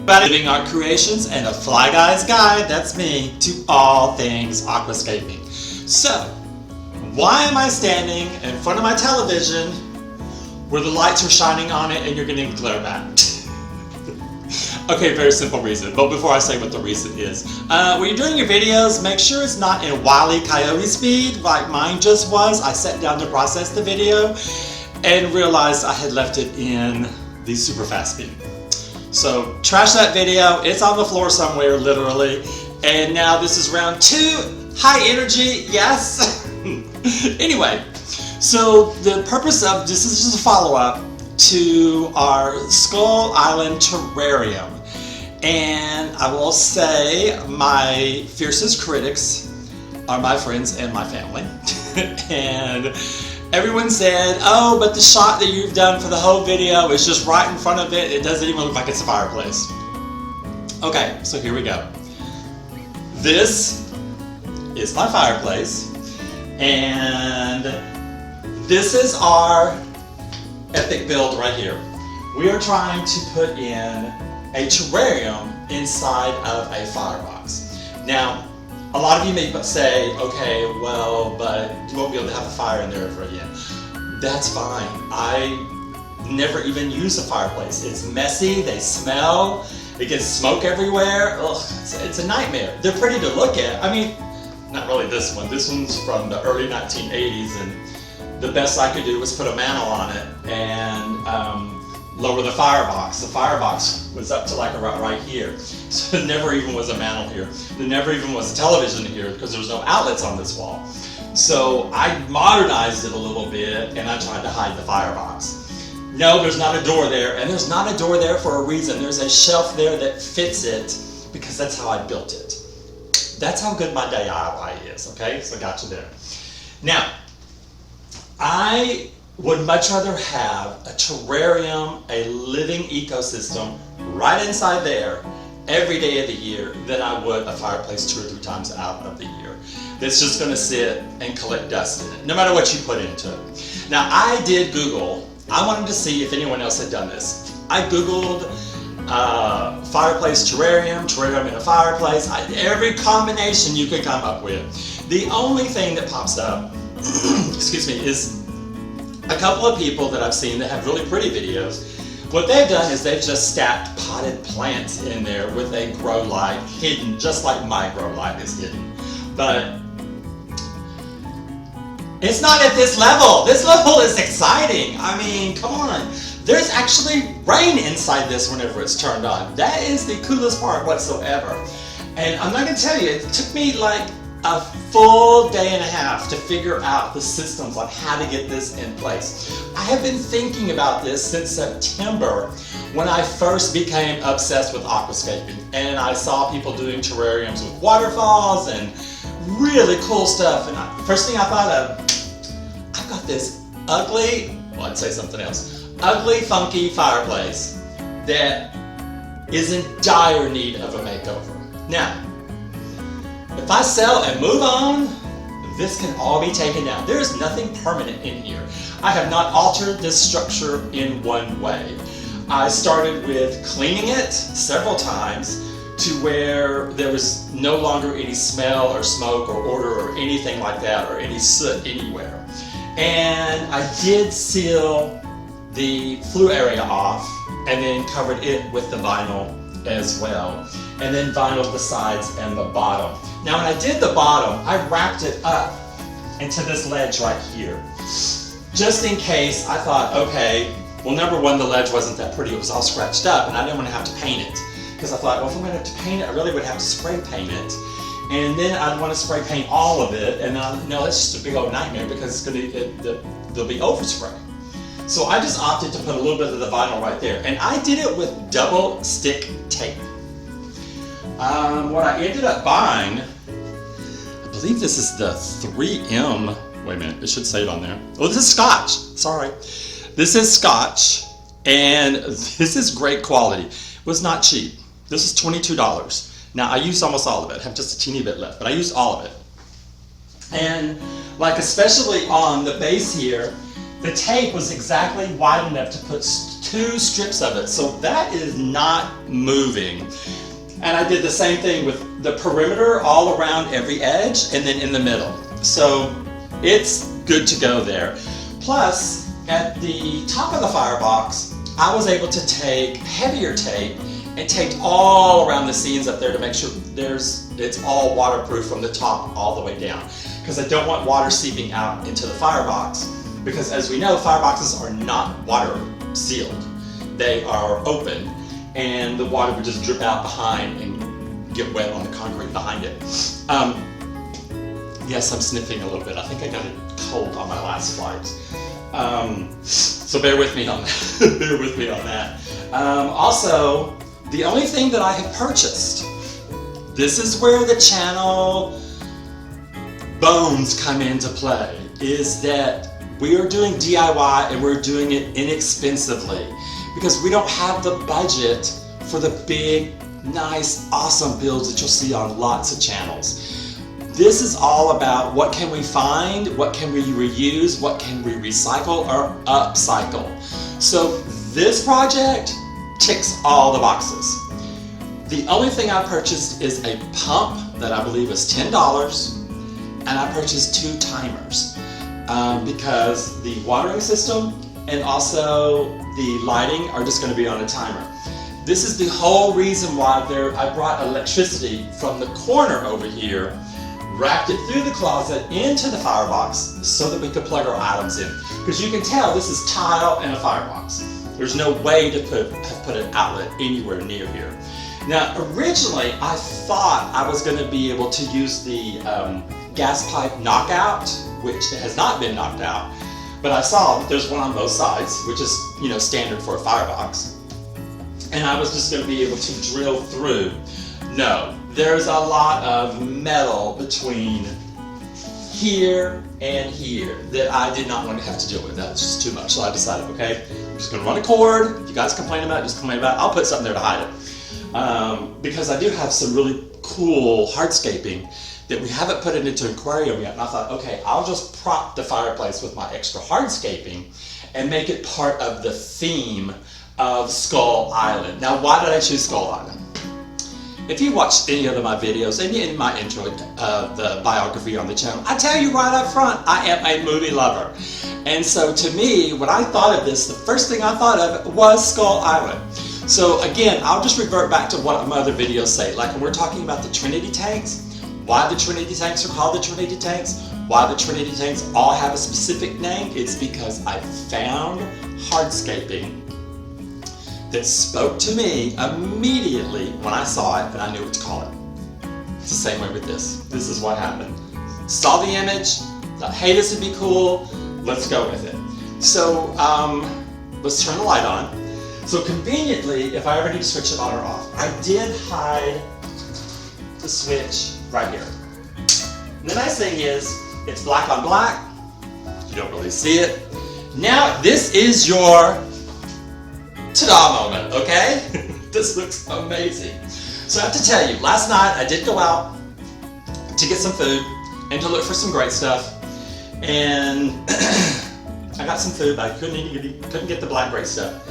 Living Art Creations and a Fly Guy's Guide, that's me, to all things aquascaping. So, why am I standing in front of my television where the lights are shining on it and you're getting glare back? Okay, very simple reason, but before I say what the reason is, when you're doing your videos, make sure it's not in Wile E. Coyote speed like mine just was. I sat down to process the video and realized I had left it in the super fast speed. So trash that video, it's on the floor somewhere literally, and now this is round 2, high energy, yes. Anyway, so the purpose of this is just a follow-up to our Skull Island Terrarium, and I will say my fiercest critics are my friends and my family. And everyone said, oh, but the shot that you've done for the whole video is just right in front of it. It doesn't even look like it's a fireplace. Okay, so here we go. This is my fireplace, and this is our epic build right here. We are trying to put in a terrarium inside of a firebox. Now, a lot of you may say, okay, well, but you won't be able to have a fire in there ever again. That's fine. I never even use a fireplace. It's messy, they smell, it gets smoke everywhere. Ugh, it's a nightmare. They're pretty to look at. I mean, not really this one. This one's from the early 1980s, and the best I could do was put a mantle on it and lower the firebox. The firebox was up to like around right here. So there never even was a mantle here. There never even was a television here because there was no outlets on this wall. So I modernized it a little bit and I tried to hide the firebox. No, there's not a door there, and there's not a door there for a reason. There's a shelf there that fits it because that's how I built it. That's how good my DIY is, okay? So I got you there. Now, I would much rather have a terrarium, a living ecosystem right inside there every day of the year than I would a fireplace 2 or 3 times out of the year that's just going to sit and collect dust in it, no matter what you put into it. Now, I did Google. I wanted to see if anyone else had done this. I Googled fireplace terrarium in a fireplace, every combination you could come up with. The only thing that pops up, excuse me, is a couple of people that I've seen that have really pretty videos. What they've done is they've just stacked potted plants in there with a grow light hidden, just like my grow light is hidden. But it's not at this level. This level is exciting. I mean, come on. There's actually rain inside this whenever it's turned on. That is the coolest part whatsoever. And I'm not gonna tell you, it took me like a full day and a half to figure out the systems on how to get this in place. I have been thinking about this since September when I first became obsessed with aquascaping, and I saw people doing terrariums with waterfalls and really cool stuff, and first thing I thought of, I've got this ugly, well, I'd say something else, ugly, funky fireplace that is in dire need of a makeover. Now, if I sell and move on, this can all be taken down. There is nothing permanent in here. I have not altered this structure in one way. I started with cleaning it several times to where there was no longer any smell or smoke or odor or anything like that, or any soot anywhere. And I did seal the flue area off and then covered it with the vinyl as well, and then vinyled the sides and the bottom. Now when I did the bottom, I wrapped it up into this ledge right here. Just in case, I thought, okay, well, number one, the ledge wasn't that pretty. It was all scratched up, and I didn't want to have to paint it. Because I thought, well, if I'm going to have to paint it, I really would have to spray paint it. And then I'd want to spray paint all of it, and no, that's just a big old nightmare because there'll be overspray. So I just opted to put a little bit of the vinyl right there. And I did it with double stick tape. What I ended up buying, I believe this is the 3M, wait a minute, it should say it on there. Oh, this is Scotch, sorry. This is Scotch, and this is great quality. It was not cheap. This is $22. Now, I used almost all of it. I have just a teeny bit left, but I used all of it. And like especially on the base here, the tape was exactly wide enough to put 2 strips of it. So that is not moving. And I did the same thing with the perimeter all around every edge and then in the middle. So it's good to go there. Plus, at the top of the firebox, I was able to take heavier tape and taped all around the seams up there to make sure it's all waterproof from the top all the way down. Because I don't want water seeping out into the firebox. Because as we know, fireboxes are not water sealed. They are open and the water would just drip out behind and get wet on the concrete behind it. Yes, I'm sniffing a little bit. I think I got a cold on my last flight. So bear with me on that. Bear with me on that. Also, the only thing that I have purchased, this is where the channel bones come into play, is that we are doing DIY and we're doing it inexpensively because we don't have the budget for the big, nice, awesome builds that you'll see on lots of channels. This is all about what can we find, what can we reuse, what can we recycle or upcycle. So this project ticks all the boxes. The only thing I purchased is a pump that I believe is $10, and I purchased 2 timers because the watering system and also the lighting are just going to be on a timer. This is the whole reason why I brought electricity from the corner over here, wrapped it through the closet into the firebox so that we could plug our items in. Because you can tell this is tile and a firebox. There's no way to put an outlet anywhere near here. Now, originally, I thought I was going to be able to use the gas pipe knockout, which has not been knocked out, but I saw that there's one on both sides, which is, you know, standard for a firebox. And I was just going to be able to drill through. No, there's a lot of metal between here and here that I did not want to have to deal with. That was just too much. So I decided, okay, I'm just going to run a cord. If you guys complain about it, just complain about it. I'll put something there to hide it. Because I do have some really cool hardscaping that we haven't put it into an aquarium yet. And I thought, okay, I'll just prop the fireplace with my extra hardscaping and make it part of the theme of Skull Island. Now, why did I choose Skull Island? If you watched any of my videos, and in my intro, the biography on the channel, I tell you right up front, I am a movie lover. And so to me, when I thought of this, the first thing I thought of was Skull Island. So again, I'll just revert back to what my other videos say. Like when we're talking about the Trinity tanks, why the Trinity tanks are called the Trinity tanks, why the Trinity tanks all have a specific name, it's because I found hardscaping that spoke to me immediately when I saw it, and I knew what to call it. It's the same way with this. This is what happened. Saw the image, thought, hey, this would be cool, let's go with it. So let's turn the light on. So conveniently, if I ever need to switch it on or off, I did hide the switch right here. And the nice thing is, it's black on black. You don't really see it. Now, this is your ta-da moment, okay? This looks amazing. So I have to tell you, last night I did go out to get some food and to look for some great stuff. And I got some food, but I couldn't get the black great stuff.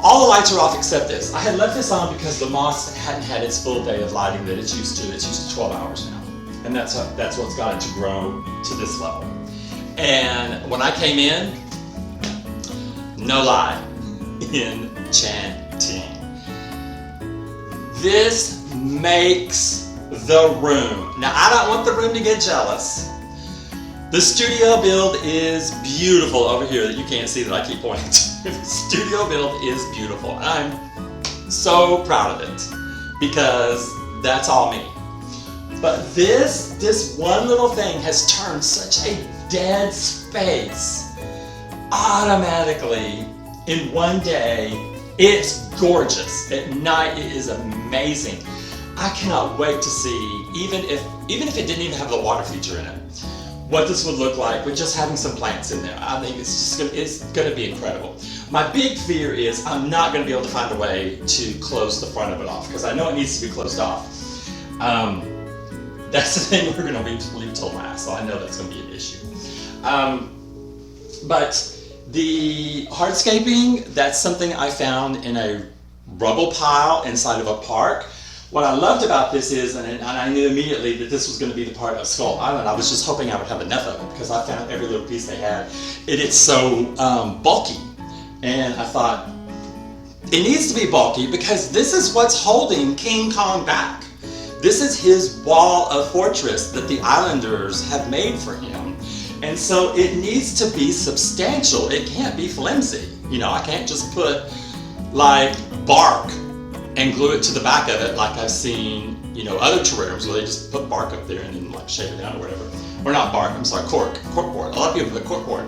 All the lights are off except this. I had left this on because the moss hadn't had its full day of lighting that it's used to. It's used to 12 hours now. And that's what's got it to grow to this level. And when I came in, no lie, enchanting. This makes the room. Now, I don't want the room to get jealous. The studio build is beautiful over here that you can't see that I keep pointing to. The studio build is beautiful. I'm so proud of it because that's all me. But this one little thing has turned such a dead space automatically in one day. It's gorgeous. At night it is amazing. I cannot wait to see, even if it didn't even have the water feature in it, what this would look like with just having some plants in there. I think it's gonna be incredible. My big fear is I'm not gonna be able to find a way to close the front of it off because I know it needs to be closed off. That's the thing we're gonna leave till last, so I know that's gonna be an issue. But The hardscaping, that's something I found in a rubble pile inside of a park. What I loved about this is, and I knew immediately that this was going to be the part of Skull Island. I was just hoping I would have enough of it because I found every little piece they had. It's so bulky. And I thought, it needs to be bulky because this is what's holding King Kong back. This is his wall of fortress that the islanders have made for him. And so it needs to be substantial. It can't be flimsy. You know, I can't just put like bark and glue it to the back of it like I've seen, you know, other terrariums where they just put bark up there and then like shave it down or whatever. Or not bark, I'm sorry, corkboard. A lot of people put corkboard.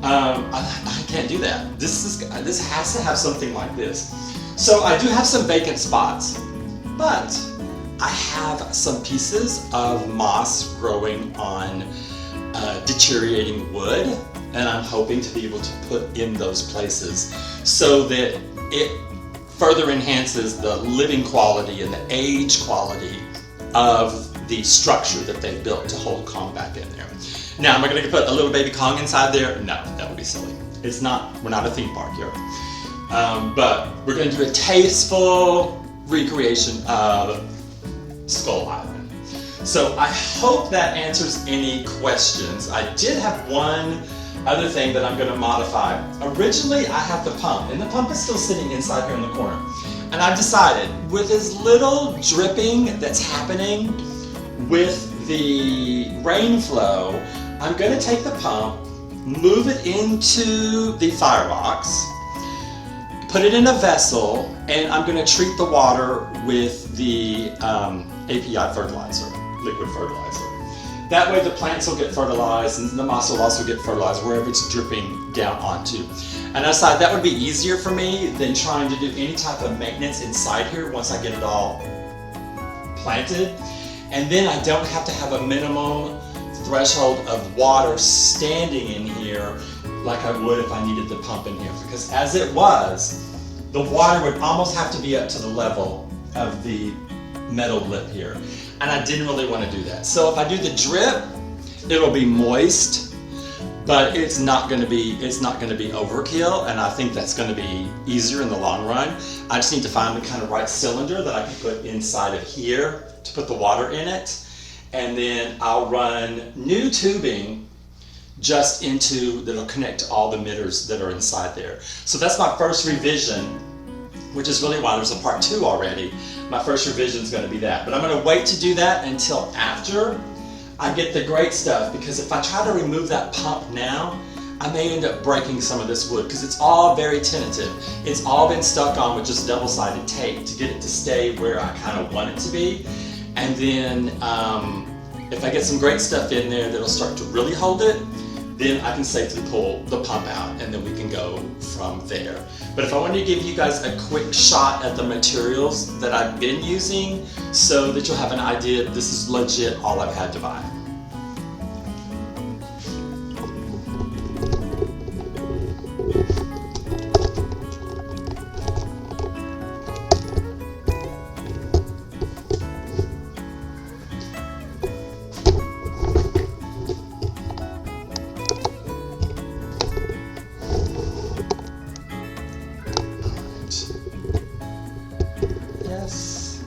I can't do that. This has to have something like this. So I do have some vacant spots, but I have some pieces of moss growing on deteriorating wood, and I'm hoping to be able to put in those places so that it further enhances the living quality and the age quality of the structure that they've built to hold Kong back in there. Now, am I going to put a little baby Kong inside there? No, that would be silly. It's not, we're not a theme park here. But we're going to do a tasteful recreation of Skull Island. So I hope that answers any questions. I did have one other thing that I'm going to modify. Originally, I have the pump, and the pump is still sitting inside here in the corner. And I've decided, with as little dripping that's happening with the rain flow, I'm going to take the pump, move it into the firebox, put it in a vessel, and I'm going to treat the water with the API fertilizer, liquid fertilizer. That way the plants will get fertilized and the moss will also get fertilized wherever it's dripping down onto. And I decided that would be easier for me than trying to do any type of maintenance inside here once I get it all planted. And then I don't have to have a minimum threshold of water standing in here like I would if I needed the pump in here. Because as it was, the water would almost have to be up to the level of the metal lip here. And I didn't really want to do that. So if I do the drip, it'll be moist, but it's not going to be overkill, and I think that's going to be easier in the long run. I just need to find the kind of right cylinder that I can put inside of here to put the water in it, and then I'll run new tubing just into that'll connect to all the emitters that are inside there. So that's my first revision, which is really why there's a part 2 already. My first revision is going to be that. But I'm going to wait to do that until after I get the great stuff, because if I try to remove that pump now, I may end up breaking some of this wood because it's all very tentative. It's all been stuck on with just double-sided tape to get it to stay where I kind of want it to be. And then if I get some great stuff in there that'll start to really hold it, then I can safely pull the pump out and then we can go from there. But if I wanted to give you guys a quick shot at the materials that I've been using so that you'll have an idea this is legit all I've had to buy. Yes.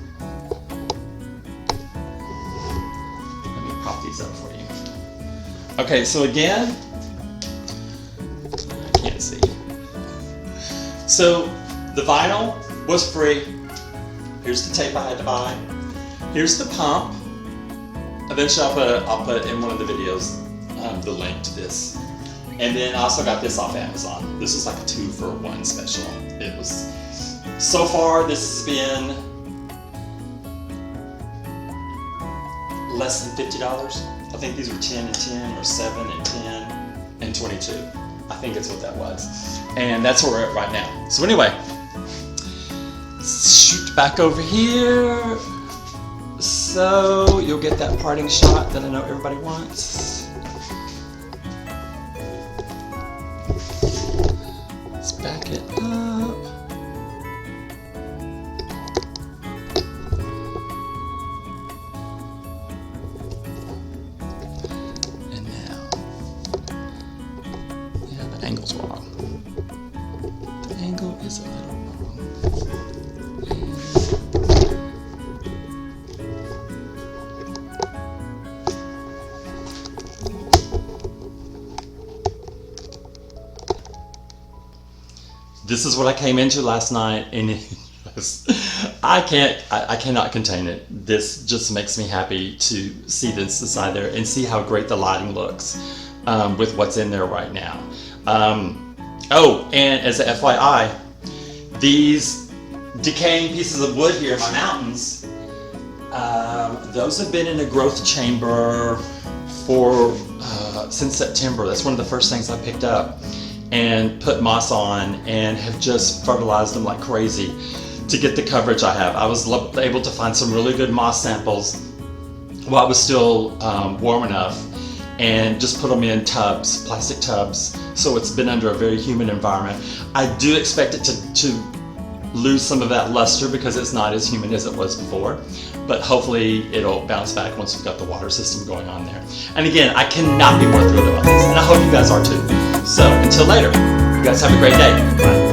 Let me pop these up for you. Okay, so again, I can't see. So the vinyl was free. Here's the tape I had to buy. Here's the pump. Eventually I'll put in one of the videos the link to this. And then I also got this off Amazon. This is like a 2-for-1 special. It was, so far this has been less than $50. I think these were 10 and 10 or 7 and 10 and 22. I think that's what that was. And that's where we're at right now. So anyway, shoot back over here. So you'll get that parting shot that I know everybody wants. Let's back it up. And now we have angle's wrong. The angle is a little wrong. This is what I came into last night, and I cannot contain it. This just makes me happy to see this inside there and see how great the lighting looks with what's in there right now. Oh, and as a FYI, these decaying pieces of wood here in my mountains, those have been in a growth chamber for since September. That's one of the first things I picked up and put moss on, and have just fertilized them like crazy to get the coverage I have. I was able to find some really good moss samples while it was still warm enough, and just put them in tubs, plastic tubs, so it's been under a very humid environment. I do expect it to lose some of that luster because it's not as humid as it was before, but hopefully it'll bounce back once we've got the water system going on there. And again, I cannot be more thrilled about this, and I hope you guys are too. So until later, you guys have a great day. Bye.